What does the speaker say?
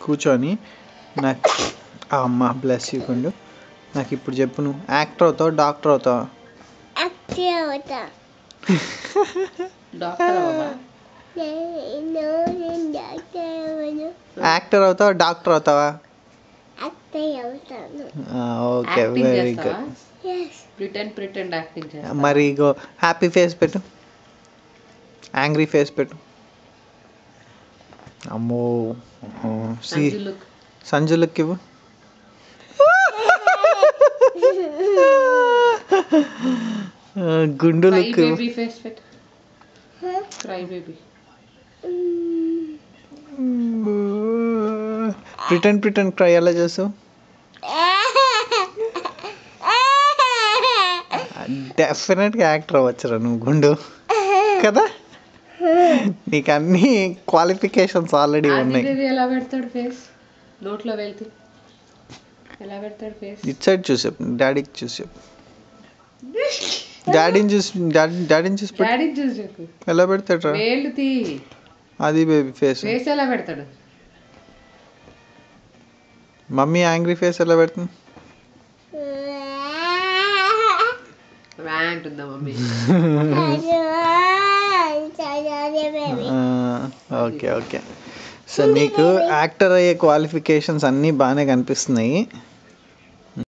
కూర్చొని నాకు అమ్మ బ్లెస్ యూ కొండు. నాకు ఇప్పుడు చెప్పు, నువ్వు యాక్టర్ అవుతావా డాక్టర్ అవుతావా? యాక్టర్ అవుతావా డాక్టర్ అవుతావా? Okay, very good. మరి ఇగో హ్యాపీ ఫేస్ పెట్టు, యాంగ్రీ ఫేస్ పెట్టు. అమ్మో, సంజు లుక్ ఇవ్వు. గుండు లుక్ ఇవ్వు. ప్రిటెండ్ క్రై ఎలా చేస్తావు? డెఫినెట్గా యాక్టర్ అవ్వచ్చురా నువ్వు గుండు కదా. నీకు అన్ని క్వాలిఫికేషన్స్ ఆల్రెడీ ఉన్నాయి. ఎలా పెడతాడు ఫేస్? నోట్లో వెళ్తే ఎలా పెడతాడు ఫేస్? ఇట్ సైడ్ చూసావు, డాడీకి చూసావు, డాడీని చూసి ఎలా పెడతాడు రా? అది బేబీ ఫేస్ ఎలా పెడతాడు? మమ్మీ యాంగ్రీ ఫేస్ ఎలా పెడుతుంది? ఓకే. సో నీకు యాక్టర్ అయ్యే క్వాలిఫికేషన్స్ అన్నీ బాగానే కనిపిస్తున్నాయి.